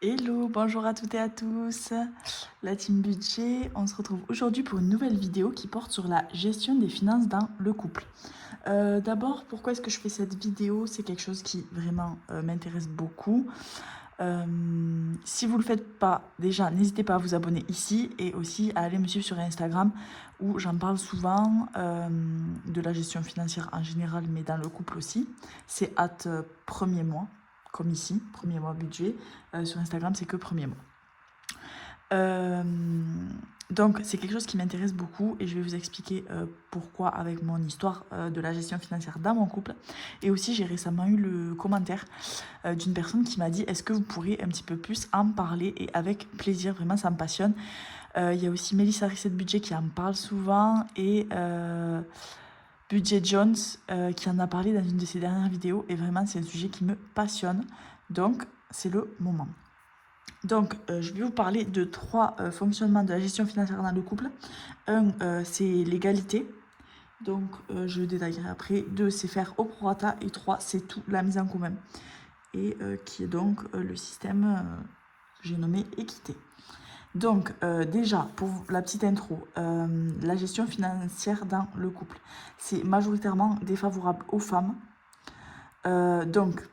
Hello, bonjour à toutes et à tous, la team budget. On se retrouve aujourd'hui pour une nouvelle vidéo qui porte sur la gestion des finances dans le couple. D'abord, pourquoi est-ce que je fais cette vidéo? C'est quelque chose qui vraiment m'intéresse beaucoup. Si vous ne le faites pas déjà, n'hésitez pas à vous abonner ici et aussi à aller me suivre sur Instagram où j'en parle souvent de la gestion financière en général, mais dans le couple aussi. C'est premier mois, comme ici, premier mois budget. Sur Instagram, c'est que premier mois. Euh, donc, c'est quelque chose qui m'intéresse beaucoup et je vais vous expliquer pourquoi avec mon histoire de la gestion financière dans mon couple. Et aussi, j'ai récemment eu le commentaire d'une personne qui m'a dit est-ce que vous pourriez un petit peu plus en parler? Et avec plaisir, vraiment, ça me passionne. Il y a aussi Mélissa Risset Budget qui en parle souvent et Budget Jones qui en a parlé dans une de ses dernières vidéos. Et vraiment, c'est un sujet qui me passionne. Donc, c'est le moment. Donc, je vais vous parler de trois fonctionnements de la gestion financière dans le couple. Un, c'est l'égalité. Donc, je le détaillerai après. Deux, c'est faire au prorata. Et trois, c'est tout, la mise en commun. Et qui est donc le système que j'ai nommé équité. Donc, déjà, pour la petite intro, la gestion financière dans le couple, c'est majoritairement défavorable aux femmes. Donc,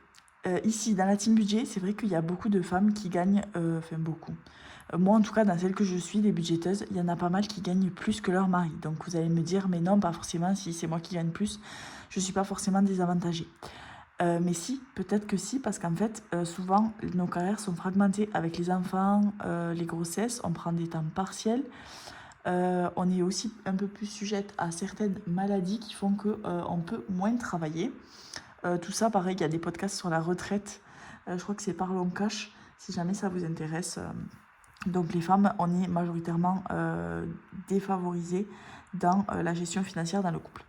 ici, dans la team budget, c'est vrai qu'il y a beaucoup de femmes qui gagnent, enfin beaucoup. Moi, en tout cas, dans celle que je suis, des budgéteuses, il y en a pas mal qui gagnent plus que leur mari. Donc, vous allez me dire, mais non, pas forcément, si c'est moi qui gagne plus, je ne suis pas forcément désavantagée. Mais si, peut-être que si, parce qu'en fait, souvent, nos carrières sont fragmentées avec les enfants, les grossesses, on prend des temps partiels. On est aussi un peu plus sujette à certaines maladies qui font qu'on peut moins travailler. Tout ça, pareil, il y a des podcasts sur la retraite. Je crois que c'est Parlons Cash, si jamais ça vous intéresse. Donc les femmes, on est majoritairement défavorisées dans la gestion financière dans le couple.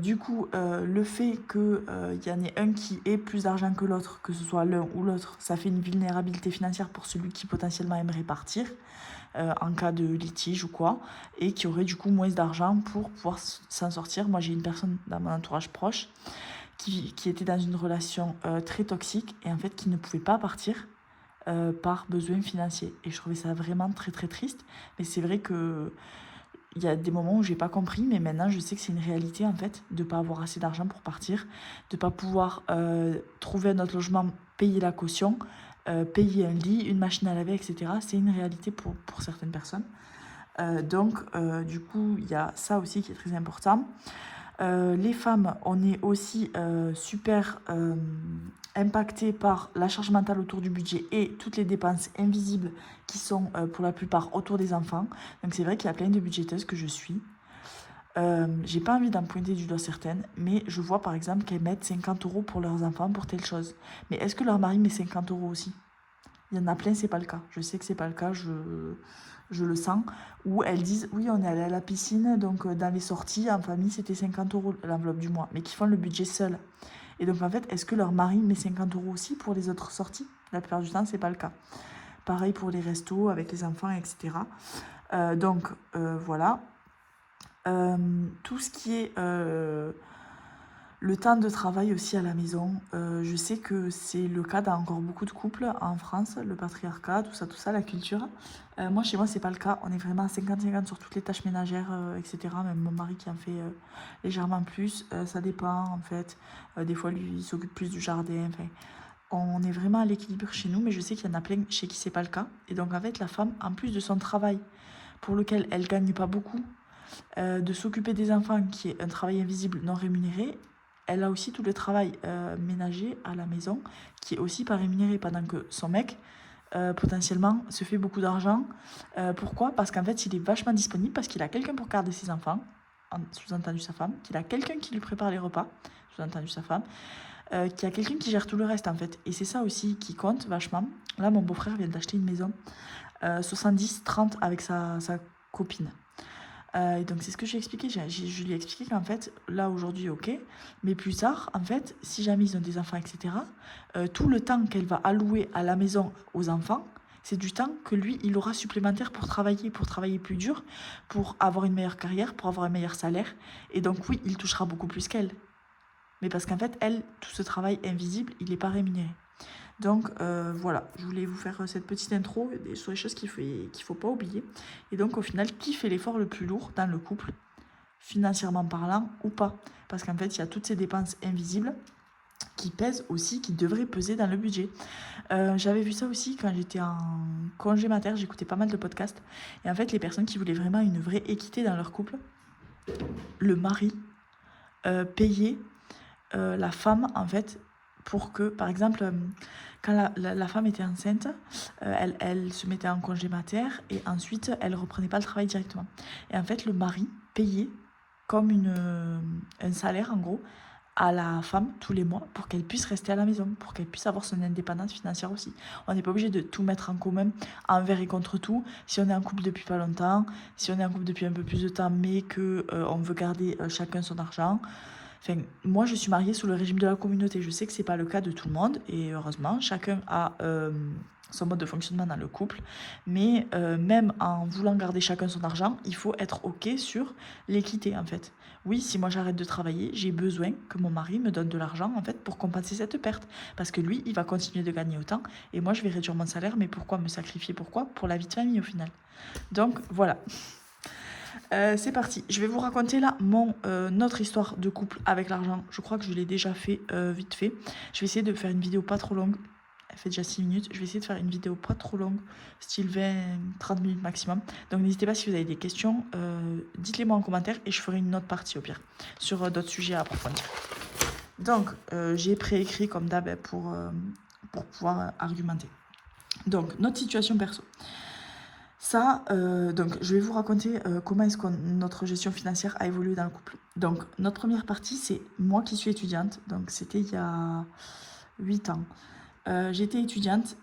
Du coup, le fait qu'il y en ait un qui ait plus d'argent que l'autre, que ce soit l'un ou l'autre, ça fait une vulnérabilité financière pour celui qui potentiellement aimerait partir en cas de litige ou quoi, et qui aurait du coup moins d'argent pour pouvoir s'en sortir. Moi, j'ai une personne dans mon entourage proche qui était dans une relation très toxique et en fait qui ne pouvait pas partir par besoin financier. Et je trouvais ça vraiment très très triste. Mais c'est vrai que il y a des moments où j'ai pas compris, mais maintenant je sais que c'est une réalité en fait, de pas avoir assez d'argent pour partir, de pas pouvoir trouver un autre logement, payer la caution, payer un lit, une machine à laver, etc. C'est une réalité pour certaines personnes. Donc du coup, il y a ça aussi qui est très important. Les femmes, on est aussi super impactées par la charge mentale autour du budget et toutes les dépenses invisibles qui sont pour la plupart autour des enfants. Donc c'est vrai qu'il y a plein de budgéteuses que je suis. J'ai pas envie d'en pointer du doigt certaines, mais je vois par exemple qu'elles mettent 50 € pour leurs enfants pour telle chose. Mais est-ce que leur mari met 50 € aussi? Il y en a plein, c'est pas le cas. Je sais que c'est pas le cas, je le sens. Où elles disent, oui, on est allé à la piscine, donc dans les sorties, en famille, c'était 50 € l'enveloppe du mois, mais qui font le budget seul. Et donc, en fait, est-ce que leur mari met 50 € aussi pour les autres sorties? La plupart du temps, c'est pas le cas. Pareil pour les restos avec les enfants, etc. Donc, voilà. Tout ce qui est le temps de travail aussi à la maison, je sais que c'est le cas dans encore beaucoup de couples en France, le patriarcat, tout ça, la culture. Moi, chez moi, c'est pas le cas. On est vraiment à 50-50 sur toutes les tâches ménagères, etc. Même mon mari qui en fait légèrement plus. Ça dépend, en fait. Des fois, lui, il s'occupe plus du jardin. Enfin, on est vraiment à l'équilibre chez nous, mais je sais qu'il y en a plein chez qui c'est pas le cas. Et donc, en fait, la femme, en plus de son travail, pour lequel elle gagne pas beaucoup, de s'occuper des enfants, qui est un travail invisible non rémunéré, elle a aussi tout le travail ménager à la maison, qui est aussi pas rémunéré, pendant que son mec, potentiellement, se fait beaucoup d'argent. Pourquoi? Parce qu'en fait, il est vachement disponible, parce qu'il a quelqu'un pour garder ses enfants, sous-entendu sa femme, qu'il a quelqu'un qui lui prépare les repas, sous-entendu sa femme, qu'il y a quelqu'un qui gère tout le reste, en fait. Et c'est ça aussi qui compte vachement. Là, mon beau-frère vient d'acheter une maison 70-30 avec sa copine. Et donc c'est ce que j'ai expliqué, je lui ai expliqué qu'en fait, là aujourd'hui, ok, mais plus tard, en fait, si jamais ils ont des enfants, etc., tout le temps qu'elle va allouer à la maison aux enfants, c'est du temps que lui, il aura supplémentaire pour travailler plus dur, pour avoir une meilleure carrière, pour avoir un meilleur salaire. Et donc oui, il touchera beaucoup plus qu'elle. Mais parce qu'en fait, elle, tout ce travail invisible, il n'est pas rémunéré. Donc voilà, je voulais vous faire cette petite intro sur les choses qu'il faut pas oublier. Et donc au final, qui fait l'effort le plus lourd dans le couple, financièrement parlant ou pas? Parce qu'en fait, il y a toutes ces dépenses invisibles qui pèsent aussi, qui devraient peser dans le budget. J'avais vu ça aussi quand j'étais en congé mater, j'écoutais pas mal de podcasts. Et en fait, les personnes qui voulaient vraiment une vraie équité dans leur couple, le mari payait la femme, en fait, pour que, par exemple, quand la femme était enceinte, elle se mettait en congé mater et ensuite, elle reprenait pas le travail directement. Et en fait, le mari payait comme un salaire, en gros, à la femme tous les mois pour qu'elle puisse rester à la maison, pour qu'elle puisse avoir son indépendance financière aussi. On n'est pas obligé de tout mettre en commun envers et contre tout. Si on est en couple depuis pas longtemps, si on est en couple depuis un peu plus de temps, mais que on veut garder chacun son argent. Enfin, moi, je suis mariée sous le régime de la communauté. Je sais que c'est pas le cas de tout le monde et heureusement, chacun a son mode de fonctionnement dans le couple. Mais même en voulant garder chacun son argent, il faut être OK sur l'équité en fait. Oui, si moi j'arrête de travailler, j'ai besoin que mon mari me donne de l'argent en fait pour compenser cette perte. Parce que lui, il va continuer de gagner autant et moi je vais réduire mon salaire. Mais pourquoi me sacrifier? Pourquoi? Pour la vie de famille au final. Donc voilà. C'est parti. Je vais vous raconter là notre histoire de couple avec l'argent. Je crois que je l'ai déjà fait vite fait. Je vais essayer de faire une vidéo pas trop longue. Elle fait déjà 6 minutes. Je vais essayer de faire une vidéo pas trop longue, style 20-30 minutes maximum. Donc n'hésitez pas si vous avez des questions, dites-les moi en commentaire et je ferai une autre partie au pire sur d'autres sujets à approfondir. Donc j'ai préécrit comme d'hab pour pouvoir argumenter. Donc notre situation perso. Ça, donc je vais vous raconter comment est-ce que notre gestion financière a évolué dans le couple. Donc notre première partie, c'est moi qui suis étudiante, donc c'était il y a 8 ans. J'étais étudiante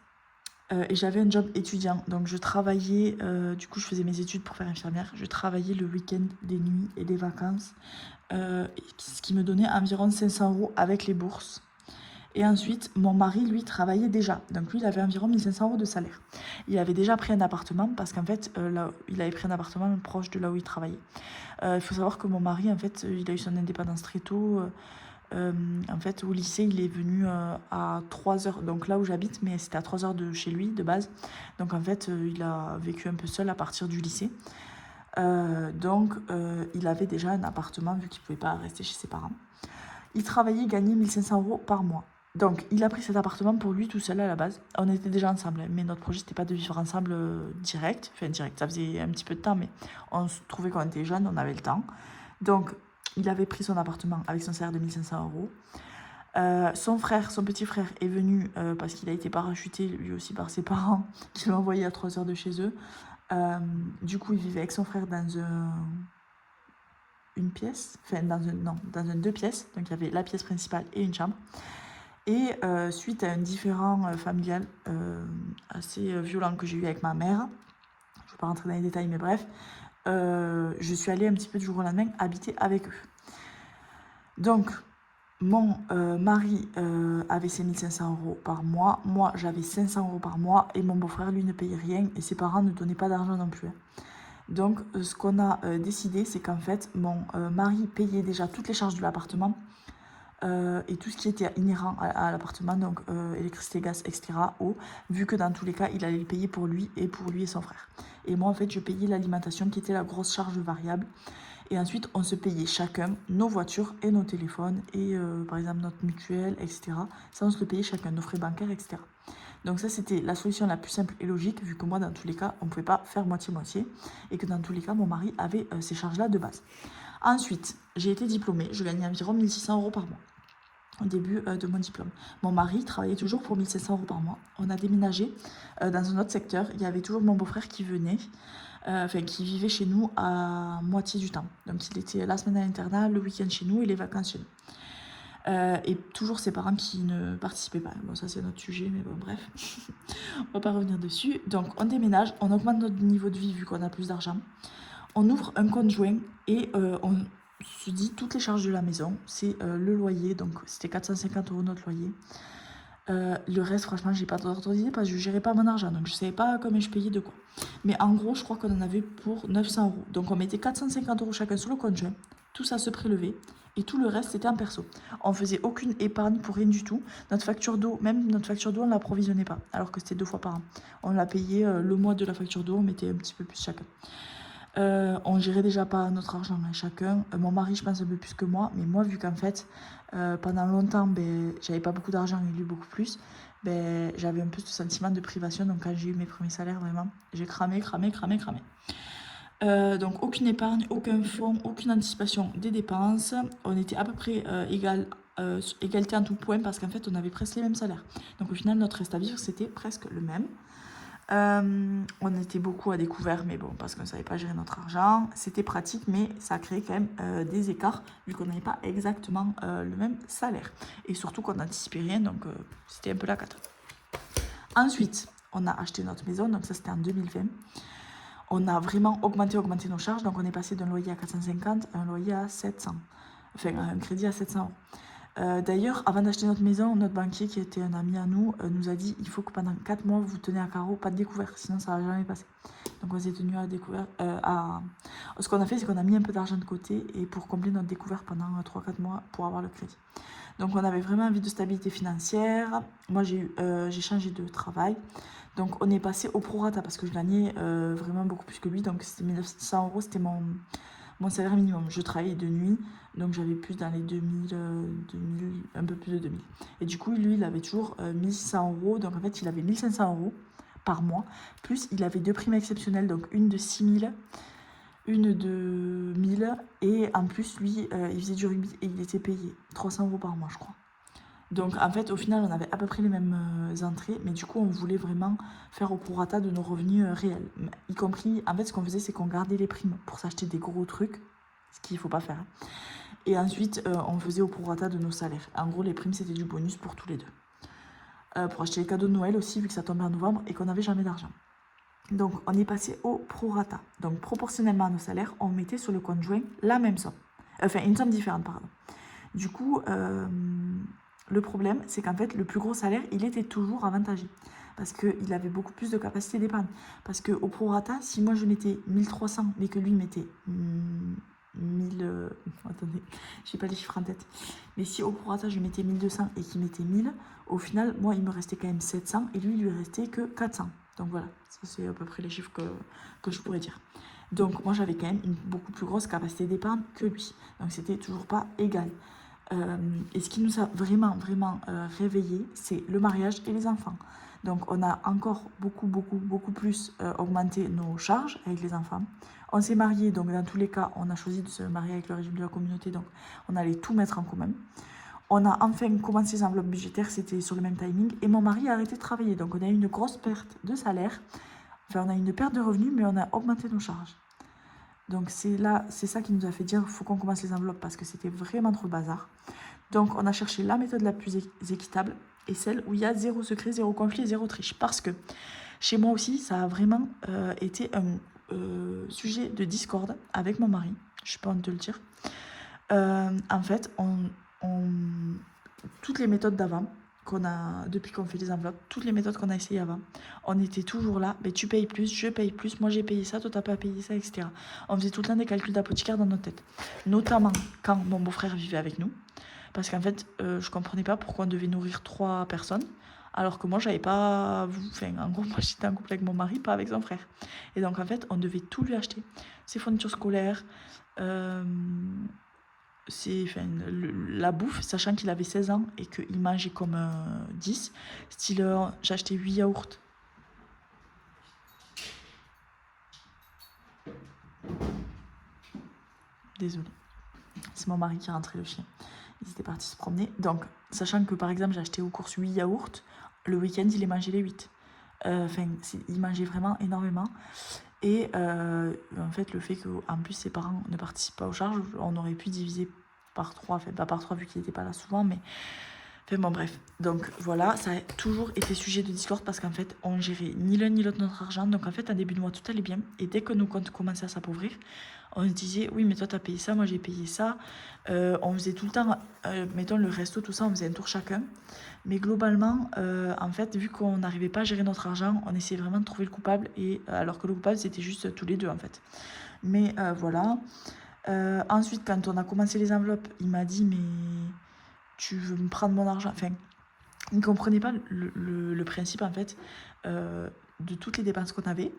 et j'avais un job étudiant, donc je travaillais, du coup je faisais mes études pour faire infirmière, je travaillais le week-end, des nuits et des vacances, ce qui me donnait environ 500 € avec les bourses. Et ensuite, mon mari, lui, travaillait déjà. Donc lui, il avait environ 1500 € de salaire. Il avait déjà pris un appartement parce qu'en fait, là, il avait pris un appartement proche de là où il travaillait. Il faut savoir que mon mari, en fait, il a eu son indépendance très tôt. En fait, au lycée, il est venu à 3 heures, donc là où j'habite, mais c'était à 3 heures de chez lui, de base. Donc en fait, il a vécu un peu seul à partir du lycée. Donc il avait déjà un appartement vu qu'il ne pouvait pas rester chez ses parents. Il travaillait, gagnait 1500 € par mois. Donc, il a pris cet appartement pour lui tout seul à la base. On était déjà ensemble, mais notre projet, c'était pas de vivre ensemble direct. Enfin, direct, ça faisait un petit peu de temps, mais on se trouvait qu'on était jeunes, on avait le temps. Donc, il avait pris son appartement avec son salaire de 1500 €. Son petit frère, est venu parce qu'il a été parachuté lui aussi par ses parents, qui l'ont envoyé à 3 heures de chez eux. Du coup, il vivait avec son frère dans une pièce, enfin dans un 2 pièces. Donc, il y avait la pièce principale et une chambre. Et suite à un différend familial assez violent que j'ai eu avec ma mère, je ne vais pas rentrer dans les détails, mais bref, je suis allée un petit peu du jour au lendemain habiter avec eux. Donc, mon mari avait ses 1500 € par mois, moi j'avais 500 € par mois, et mon beau-frère, lui, ne payait rien, et ses parents ne donnaient pas d'argent non plus. Donc, ce qu'on a décidé, c'est qu'en fait, mon mari payait déjà toutes les charges de l'appartement, et tout ce qui était inhérent à l'appartement, donc électricité, gaz, etc., eau, vu que dans tous les cas, il allait le payer pour lui et son frère. Et moi, en fait, je payais l'alimentation qui était la grosse charge variable. Et ensuite, on se payait chacun nos voitures et nos téléphones, et par exemple notre mutuelle, etc. Ça, on se le payait chacun, nos frais bancaires, etc. Donc ça, c'était la solution la plus simple et logique, vu que moi, dans tous les cas, on ne pouvait pas faire moitié-moitié, et que dans tous les cas, mon mari avait ces charges-là de base. Ensuite, j'ai été diplômée, je gagnais environ 1600 € par mois au début de mon diplôme. Mon mari travaillait toujours pour 1500 € par mois. On a déménagé dans un autre secteur. Il y avait toujours mon beau-frère qui venait, qui vivait chez nous à moitié du temps. Donc il était la semaine à l'internat, le week-end chez nous et les vacances chez nous. Et toujours ses parents qui ne participaient pas. Bon, ça c'est notre sujet, mais bon, bref. On va pas revenir dessus. Donc on déménage, on augmente notre niveau de vie vu qu'on a plus d'argent. On ouvre un compte joint et on se dit toutes les charges de la maison, c'est le loyer, donc c'était 450 € notre loyer. Le reste, franchement, j'ai pas d'ordre d'idée parce que je gérais pas mon argent, donc je savais pas combien je payais de quoi. Mais en gros, je crois qu'on en avait pour 900 €. Donc on mettait 450 € chacun sur le compte joint, tout ça se prélevait Et tout le reste, c'était en perso. On faisait aucune épargne pour rien du tout. Notre facture d'eau, même notre facture d'eau, on ne l'approvisionnait pas, alors que c'était 2 fois par an. On l'a payé le mois de la facture d'eau, on mettait un petit peu plus chacun. On gérait déjà pas notre argent chacun. Mon mari, je pense, un peu plus que moi. Mais moi, vu qu'en fait, pendant longtemps, j'avais pas beaucoup d'argent et lui beaucoup plus, j'avais un peu ce sentiment de privation. Donc quand j'ai eu mes premiers salaires, vraiment, j'ai cramé. Donc aucune épargne, aucun fonds, aucune anticipation des dépenses. On était à peu près égalité en tout point parce qu'en fait, on avait presque les mêmes salaires. Donc au final, notre reste à vivre, c'était presque le même. On était beaucoup à découvert, mais bon, parce qu'on ne savait pas gérer notre argent. C'était pratique, mais ça créait quand même des écarts, vu qu'on n'avait pas exactement le même salaire. Et surtout qu'on n'anticipait rien, donc c'était un peu la cata. Ensuite, on a acheté notre maison, donc ça c'était en 2020. On a vraiment augmenté nos charges, donc on est passé d'un loyer à 450 à un loyer à 700. Enfin, un crédit à 700 euros. D'ailleurs, avant d'acheter notre maison, notre banquier, qui était un ami à nous, nous a dit il faut que pendant 4 mois, vous tenez à carreau, pas de découvert, sinon ça ne va jamais passer. Donc on s'est tenu à découvert. Ce qu'on a fait, c'est qu'on a mis un peu d'argent de côté et pour combler notre découvert pendant 3-4 mois pour avoir le crédit. Donc on avait vraiment envie de stabilité financière. Moi, j'ai changé de travail. Donc on est passé au prorata parce que je gagnais vraiment beaucoup plus que lui. Donc c'était 1900 euros, c'était mon salaire minimum. Je travaillais de nuit, donc j'avais plus dans les 2000, un peu plus de 2000. Et du coup, lui, il avait toujours 1600 euros. Donc en fait, il avait 1500 euros par mois. Plus, il avait 2 primes exceptionnelles, donc une de 6000, une de 1000. Et en plus, lui, il faisait du rugby et il était payé 300 euros par mois, je crois. Donc en fait, au final, on avait à peu près les mêmes entrées, mais du coup, on voulait vraiment faire au prorata de nos revenus réels. Y compris, en fait, ce qu'on faisait, c'est qu'on gardait les primes pour s'acheter des gros trucs, ce qu'il ne faut pas faire. Et ensuite, on faisait au prorata de nos salaires. En gros, les primes, c'était du bonus pour tous les deux. Pour acheter les cadeaux de Noël aussi, vu que ça tombait en novembre et qu'on n'avait jamais d'argent. Donc, on est passé au prorata. Donc, proportionnellement à nos salaires, on mettait sur le compte joint la même somme. Enfin, une somme différente, pardon. Du coup... le problème, c'est qu'en fait, le plus gros salaire, il était toujours avantagé. Parce qu'il avait beaucoup plus de capacité d'épargne. Parce qu'au prorata, si moi je mettais 1300, mais que lui mettait 1000... attendez, j'ai pas les chiffres en tête. Mais si au prorata, je mettais 1200 et qu'il mettait 1000, au final, moi, il me restait quand même 700 et lui, il lui restait que 400. Donc voilà, ça c'est à peu près les chiffres que je pourrais dire. Donc moi, j'avais quand même une beaucoup plus grosse capacité d'épargne que lui. Donc c'était toujours pas égal. Et ce qui nous a vraiment réveillés, c'est le mariage et les enfants. Donc on a encore beaucoup plus augmenté nos charges avec les enfants. On s'est mariés, donc dans tous les cas, on a choisi de se marier avec le régime de la communauté, donc on allait tout mettre en commun. On a enfin commencé les enveloppes budgétaires, c'était sur le même timing, et mon mari a arrêté de travailler, donc on a eu une grosse perte de salaire. Enfin, on a eu une perte de revenus, mais on a augmenté nos charges. Donc c'est ça qui nous a fait dire qu'il faut qu'on commence les enveloppes parce que c'était vraiment trop le bazar. Donc on a cherché la méthode la plus équitable et celle où il y a 0 secret, 0 conflit, 0 triche. Parce que chez moi aussi, ça a vraiment été un sujet de discorde avec mon mari. Je suis pas honte de le dire. En fait, toutes les méthodes d'avant, depuis qu'on fait les enveloppes, toutes les méthodes qu'on a essayées avant, on était toujours là, mais tu payes plus, je paye plus, moi j'ai payé ça, toi t'as pas payé ça, etc. On faisait tout le temps des calculs d'apothicaire dans notre tête, notamment quand mon beau-frère vivait avec nous, parce qu'en fait, je comprenais pas pourquoi on devait nourrir 3 personnes, alors que moi j'avais pas, enfin en gros moi j'étais en couple avec mon mari, pas avec son frère, et donc en fait on devait tout lui acheter, ses fournitures scolaires, la bouffe, sachant qu'il avait 16 ans et qu'il mangeait comme 10. Style, j'ai acheté 8 yaourts. Désolée. C'est mon mari qui a rentré le chien. Ils étaient partis se promener. Donc, sachant que par exemple, j'ai acheté aux courses 8 yaourts, le week-end, il les mangeait les 8. Il mangeait vraiment énormément. Et en fait, le fait qu'en plus ses parents ne participent pas aux charges, on aurait pu diviser par 3, enfin pas par 3 vu qu'il n'était pas là souvent, mais enfin bon bref. Donc voilà, ça a toujours été sujet de discorde parce qu'en fait, on gérait ni l'un ni l'autre notre argent. Donc en fait, en début de mois, tout allait bien. Et dès que nos comptes commençaient à s'appauvrir, on se disait, oui, mais toi, t'as payé ça, moi, j'ai payé ça. On faisait tout le temps, mettons, le resto, tout ça, on faisait un tour chacun. Mais globalement, en fait, vu qu'on n'arrivait pas à gérer notre argent, on essayait vraiment de trouver le coupable, et alors que le coupable, c'était juste tous les deux, en fait. Mais voilà. Ensuite, quand on a commencé les enveloppes, il m'a dit, mais tu veux me prendre mon argent? Enfin, il ne comprenait pas le principe, en fait, de toutes les dépenses qu'on avait.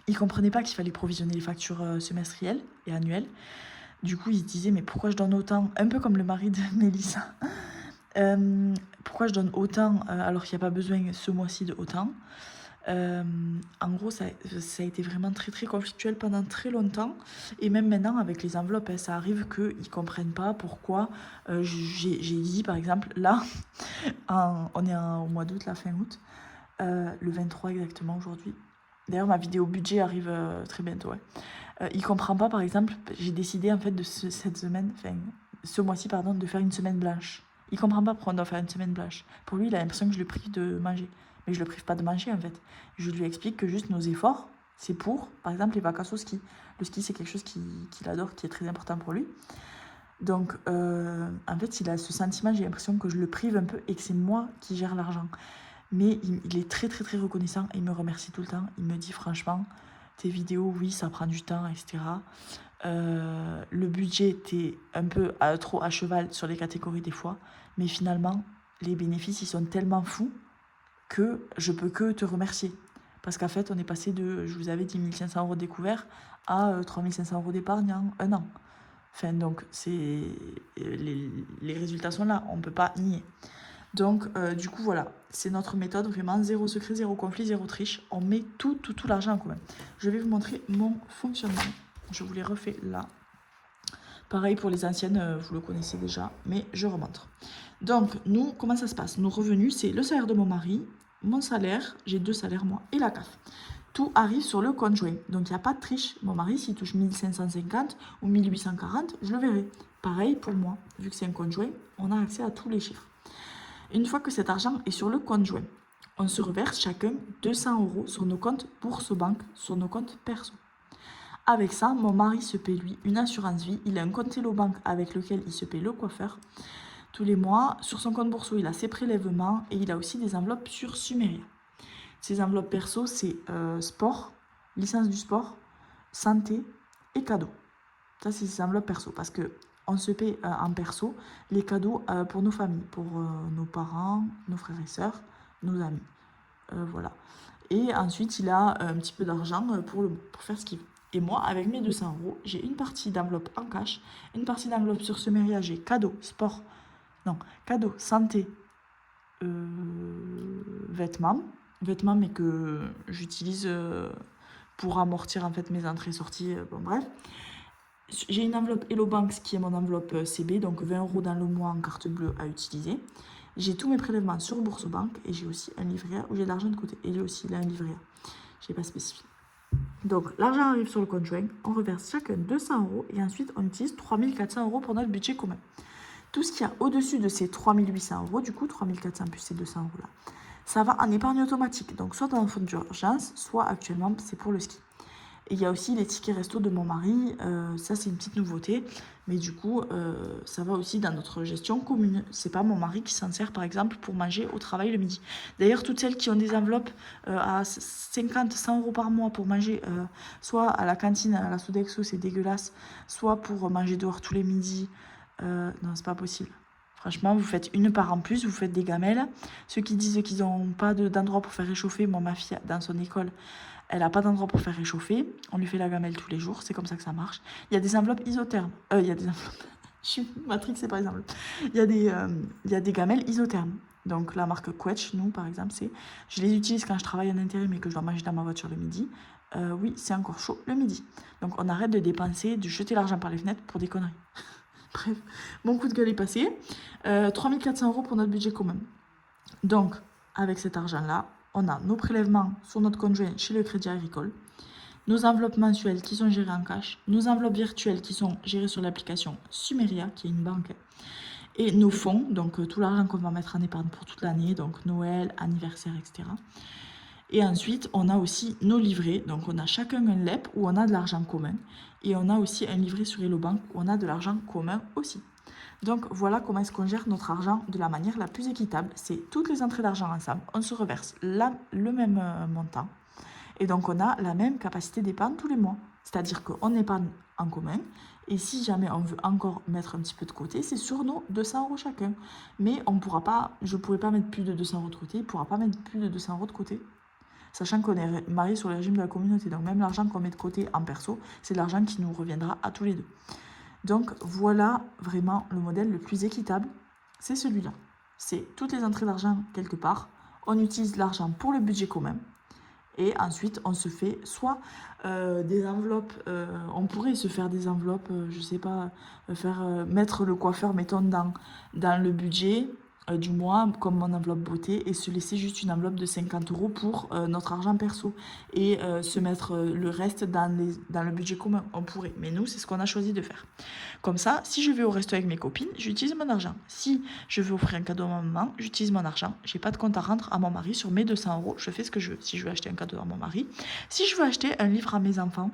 Il ne comprenait pas qu'il fallait provisionner les factures semestrielles et annuelles. Du coup, il se disait, mais pourquoi je donne autant? Un peu comme le mari de Mélissa. Pourquoi je donne autant alors qu'il n'y a pas besoin ce mois-ci de autant? En gros, ça a été vraiment très très conflictuel pendant très longtemps. Et même maintenant, avec les enveloppes, ça arrive qu'ils ne comprennent pas pourquoi. J'ai dit, par exemple, là, on est au mois d'août, la fin août, le 23 exactement aujourd'hui. D'ailleurs, ma vidéo budget arrive très bientôt. Ouais. Il ne comprend pas, par exemple, j'ai décidé en fait de ce mois-ci, pardon, de faire une semaine blanche. Il ne comprend pas pourquoi on doit faire une semaine blanche. Pour lui, il a l'impression que je le prive de manger. Mais je ne le prive pas de manger, en fait. Je lui explique que juste nos efforts, c'est pour, par exemple, les vacances au ski. Le ski, c'est quelque chose qu'il adore, qui est très important pour lui. Donc, en fait, il a ce sentiment, j'ai l'impression que je le prive un peu et que c'est moi qui gère l'argent. Mais il est très, très, très reconnaissant et il me remercie tout le temps. Il me dit, franchement, tes vidéos, oui, ça prend du temps, etc. Le budget, t'es un peu trop à cheval sur les catégories des fois. Mais finalement, les bénéfices, ils sont tellement fous que je peux que te remercier. Parce qu'en fait, on est passé de, je vous avais dit, 1 500 € découverts à 3 500 € d'épargne en un an. Enfin, donc, les résultats sont là, on ne peut pas nier. Donc, du coup, voilà, c'est notre méthode, vraiment, zéro secret, zéro conflit, zéro triche. On met tout l'argent en commun. Je vais vous montrer mon fonctionnement. Je vous les refais là. Pareil pour les anciennes, vous le connaissez déjà, mais je remonte. Donc, nous, comment ça se passe? Nos revenus, c'est le salaire de mon mari, mon salaire, j'ai 2 salaires moi, et la CAF. Tout arrive sur le compte joint. Donc, il n'y a pas de triche. Mon mari, s'il touche 1 550 ou 1 840, je le verrai. Pareil pour moi. Vu que c'est un compte joint, on a accès à tous les chiffres. Une fois que cet argent est sur le compte joint, on se reverse chacun 200 € sur nos comptes bourse banque, sur nos comptes perso. Avec ça, mon mari se paie, lui, une assurance vie. Il a un compte Hello Bank avec lequel il se paie le coiffeur tous les mois. Sur son compte bourseau, il a ses prélèvements et il a aussi des enveloppes sur Sumeria. Ces enveloppes perso, c'est sport, licence du sport, santé et cadeaux. Ça, c'est ces enveloppes perso parce que on se paie en perso les cadeaux pour nos familles, pour nos parents, nos frères et sœurs, nos amis. Voilà. Et ensuite, il a un petit peu d'argent pour faire ce qu'il veut. Et moi, avec mes 200 €, j'ai une partie d'enveloppe en cash, une partie d'enveloppe sur Sumeria, j'ai cadeaux, sport, cadeaux, santé, vêtements, mais que j'utilise pour amortir en fait mes entrées-sorties, bon bref. J'ai une enveloppe Hello Bank qui est mon enveloppe CB, donc 20 € dans le mois en carte bleue à utiliser. J'ai tous mes prélèvements sur Bourse Banque et j'ai aussi un livret A où j'ai de l'argent de côté. Et lui aussi, il a un livret A. Je n'ai pas spécifié. Donc, l'argent arrive sur le compte joint, on reverse chacun 200 € et ensuite on utilise 3 400 € pour notre budget commun. Tout ce qu'il y a au-dessus de ces 3 800 €, du coup 3 400 plus ces 200 € là, ça va en épargne automatique. Donc, soit dans un fonds d'urgence, soit actuellement c'est pour le ski. Et il y a aussi les tickets resto de mon mari, ça c'est une petite nouveauté, mais du coup ça va aussi dans notre gestion commune. C'est pas mon mari qui s'en sert par exemple pour manger au travail le midi. D'ailleurs toutes celles qui ont des enveloppes à 50-100 € par mois pour manger, soit à la cantine, à la Sodexo c'est dégueulasse, soit pour manger dehors tous les midis, non c'est pas possible. Franchement, vous faites une part en plus, vous faites des gamelles. Ceux qui disent qu'ils n'ont pas d'endroit pour faire réchauffer, moi ma fille dans son école, elle n'a pas d'endroit pour faire réchauffer. On lui fait la gamelle tous les jours. C'est comme ça que ça marche. Il y a des enveloppes isothermes. Il y a des enveloppes... Je suis matrixée par exemple. Il y a des gamelles isothermes. Donc la marque Quetch, nous par exemple, je les utilise quand je travaille en intérim et que je dois manger dans ma voiture le midi. Oui, c'est encore chaud le midi. Donc on arrête de dépenser, de jeter l'argent par les fenêtres pour des conneries. Bref, mon coup de gueule est passé. 3 400 € pour notre budget commun. Donc, avec cet argent-là, on a nos prélèvements sur notre compte joint chez le Crédit Agricole, nos enveloppes mensuelles qui sont gérées en cash, nos enveloppes virtuelles qui sont gérées sur l'application Sumeria, qui est une banque, et nos fonds, donc tout l'argent qu'on va mettre en épargne pour toute l'année, donc Noël, anniversaire, etc. Et ensuite, on a aussi nos livrets, donc on a chacun un LEP où on a de l'argent commun, et on a aussi un livret sur Hello Bank où on a de l'argent commun aussi. Donc voilà comment est-ce qu'on gère notre argent de la manière la plus équitable. C'est toutes les entrées d'argent ensemble, on se reverse le même montant Et donc, on a la même capacité d'épargne tous les mois. C'est-à-dire qu'on épargne en commun. Et si jamais on veut encore mettre un petit peu de côté, c'est sur nos 200 euros chacun. Mais on pourra pas, je ne pourrai pas mettre plus de 200 euros de côté, il ne pourra pas mettre plus de 200 euros de côté. Sachant qu'on est marié sur le régime de la communauté. Donc même l'argent qu'on met de côté en perso, c'est de l'argent qui nous reviendra à tous les deux. Donc voilà vraiment le modèle le plus équitable, c'est celui-là. C'est toutes les entrées d'argent quelque part, on utilise l'argent pour le budget commun, et ensuite on se fait soit des enveloppes, on pourrait se faire des enveloppes, je sais pas, mettre le coiffeur, mettons, dans le budget du mois, comme mon enveloppe beauté, et se laisser juste une enveloppe de 50 euros pour notre argent perso, et se mettre le reste dans le budget commun. On pourrait, mais nous, c'est ce qu'on a choisi de faire. Comme ça, si je vais au resto avec mes copines, j'utilise mon argent. Si je veux offrir un cadeau à ma maman, j'utilise mon argent. J'ai pas de compte à rendre à mon mari sur mes 200 euros. Je fais ce que je veux. Si je veux acheter un cadeau à mon mari, si je veux acheter un livre à mes enfants,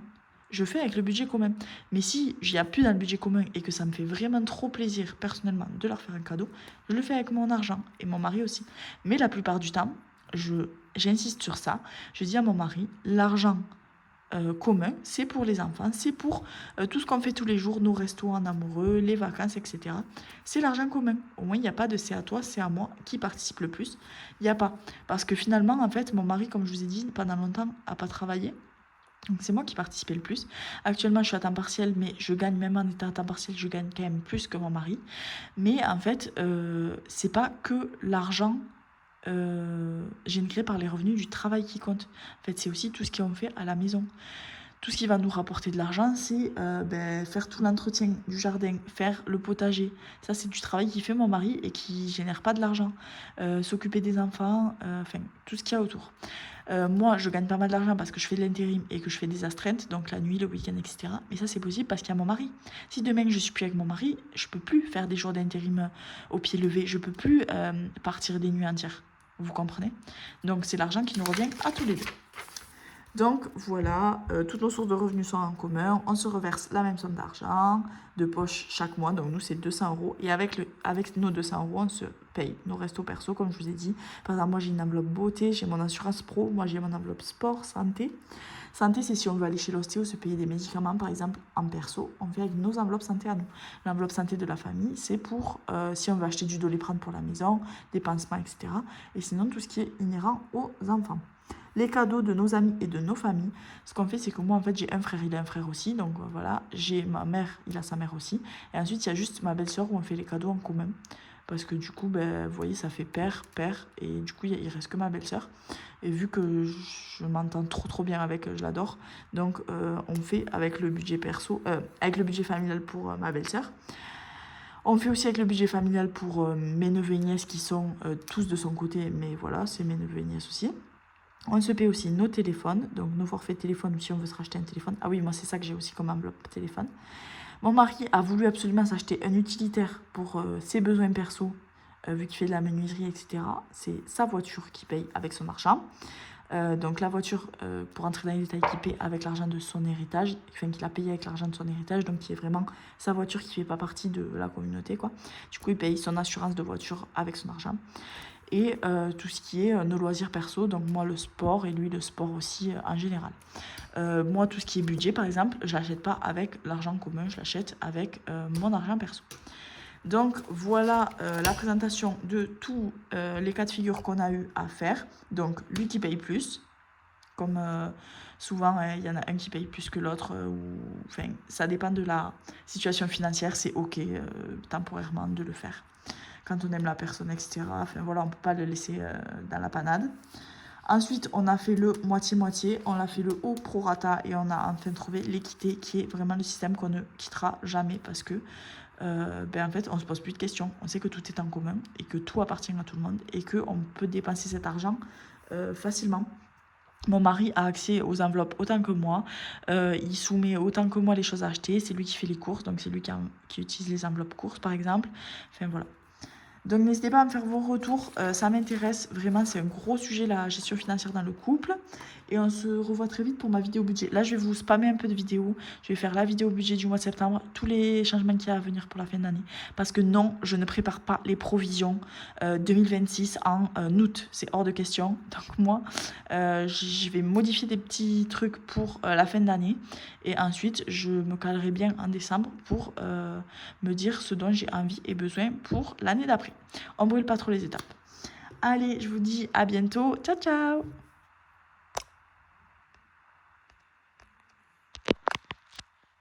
je fais avec le budget commun. Mais si j'y appuie dans le budget commun et que ça me fait vraiment trop plaisir personnellement de leur faire un cadeau, je le fais avec mon argent et mon mari aussi. Mais la plupart du temps, j'insiste sur ça. Je dis à mon mari, l'argent commun, c'est pour les enfants, c'est pour tout ce qu'on fait tous les jours, nos restos en amoureux, les vacances, etc. C'est l'argent commun. Au moins, il n'y a pas de c'est à toi, c'est à moi, qui participe le plus. Il n'y a pas. Parce que finalement, en fait, mon mari, comme je vous ai dit, pendant longtemps, n'a pas travaillé. Donc c'est moi qui participais le plus. Actuellement, je suis à temps partiel, mais je gagne, même en étant à temps partiel, je gagne quand même plus que mon mari. Mais en fait, c'est pas que l'argent généré par les revenus du travail qui compte. En fait, c'est aussi tout ce qu'on fait à la maison. Tout ce qui va nous rapporter de l'argent, c'est faire tout l'entretien du jardin, faire le potager. Ça, c'est du travail qui fait mon mari et qui génère pas de l'argent. S'occuper des enfants, enfin, tout ce qu'il y a autour. Moi, je gagne pas mal d'argent parce que je fais de l'intérim et que je fais des astreintes, donc la nuit, le week-end, etc. Mais ça, c'est possible parce qu'il y a mon mari. Si demain, je suis plus avec mon mari, je peux plus faire des jours d'intérim au pied levé. Je peux plus partir des nuits entières. Vous comprenez? Donc, c'est l'argent qui nous revient à tous les deux. Donc, voilà, toutes nos sources de revenus sont en commun. On se reverse la même somme d'argent de poche chaque mois. Donc, nous, c'est 200 euros. Et avec nos 200 euros, on se paye nos restos perso, comme je vous ai dit. Par exemple, moi, j'ai une enveloppe beauté, j'ai mon assurance pro. Moi, j'ai mon enveloppe sport, santé. Santé, c'est si on veut aller chez l'ostéo, se payer des médicaments, par exemple, en perso. On fait avec nos enveloppes santé à nous. L'enveloppe santé de la famille, c'est pour si on veut acheter du Doliprane pour la maison, des pansements, etc. Et sinon, tout ce qui est inhérent aux enfants. Les cadeaux de nos amis et de nos familles. Ce qu'on fait, c'est que moi, en fait, j'ai un frère, il a un frère aussi. Donc voilà, j'ai ma mère, il a sa mère aussi. Et ensuite, il y a juste ma belle-sœur où on fait les cadeaux en commun. Parce que du coup, vous voyez, ça fait père. Et du coup, il reste que ma belle-sœur. Et vu que je m'entends trop bien avec, je l'adore. Donc, on fait avec le budget perso, avec le budget familial pour ma belle-sœur. On fait aussi avec le budget familial pour mes neveux et nièces qui sont tous de son côté. Mais voilà, c'est mes neveux et nièces aussi. On se paie aussi nos téléphones, donc nos forfaits téléphone ou si on veut se racheter un téléphone. Ah oui, moi c'est ça que j'ai aussi comme enveloppe téléphone. Mon mari a voulu absolument s'acheter un utilitaire pour ses besoins perso, vu qu'il fait de la menuiserie, etc. C'est sa voiture qui paye avec son argent. Donc la voiture, pour entrer dans les détails, qui paye avec l'argent de son héritage, enfin qu'il a payé avec l'argent de son héritage, donc qui est vraiment sa voiture qui ne fait pas partie de la communauté, quoi. Du coup, il paye son assurance de voiture avec son argent. Et tout ce qui est nos loisirs perso, donc moi le sport et lui le sport aussi en général. Moi tout ce qui est budget par exemple, je l'achète pas avec l'argent commun, je l'achète avec mon argent perso. Donc voilà la présentation de tous les cas de figure qu'on a eu à faire. Donc lui qui paye plus, comme souvent il y en a un qui paye plus que l'autre, enfin ça dépend de la situation financière, c'est ok temporairement de le faire. Quand on aime la personne, etc. Enfin voilà, on ne peut pas le laisser dans la panade. Ensuite, on a fait le moitié-moitié, on a fait le haut prorata et on a enfin trouvé l'équité qui est vraiment le système qu'on ne quittera jamais parce que en fait, on ne se pose plus de questions. On sait que tout est en commun et que tout appartient à tout le monde et qu'on peut dépenser cet argent facilement. Mon mari a accès aux enveloppes autant que moi, il soumet autant que moi les choses à acheter, c'est lui qui fait les courses, donc c'est lui qui utilise les enveloppes courses par exemple. Enfin voilà. Donc n'hésitez pas à me faire vos retours, ça m'intéresse vraiment, c'est un gros sujet la gestion financière dans le couple. Et on se revoit très vite pour ma vidéo budget. Là je vais vous spammer un peu de vidéos, je vais faire la vidéo budget du mois de septembre, tous les changements qu'il y a à venir pour la fin d'année. Parce que non, je ne prépare pas les provisions 2026 en août, c'est hors de question. Donc moi, je vais modifier des petits trucs pour la fin d'année. Et ensuite, je me calerai bien en décembre pour me dire ce dont j'ai envie et besoin pour l'année d'après. On brûle pas trop les étapes. Allez, je vous dis à bientôt. Ciao, ciao!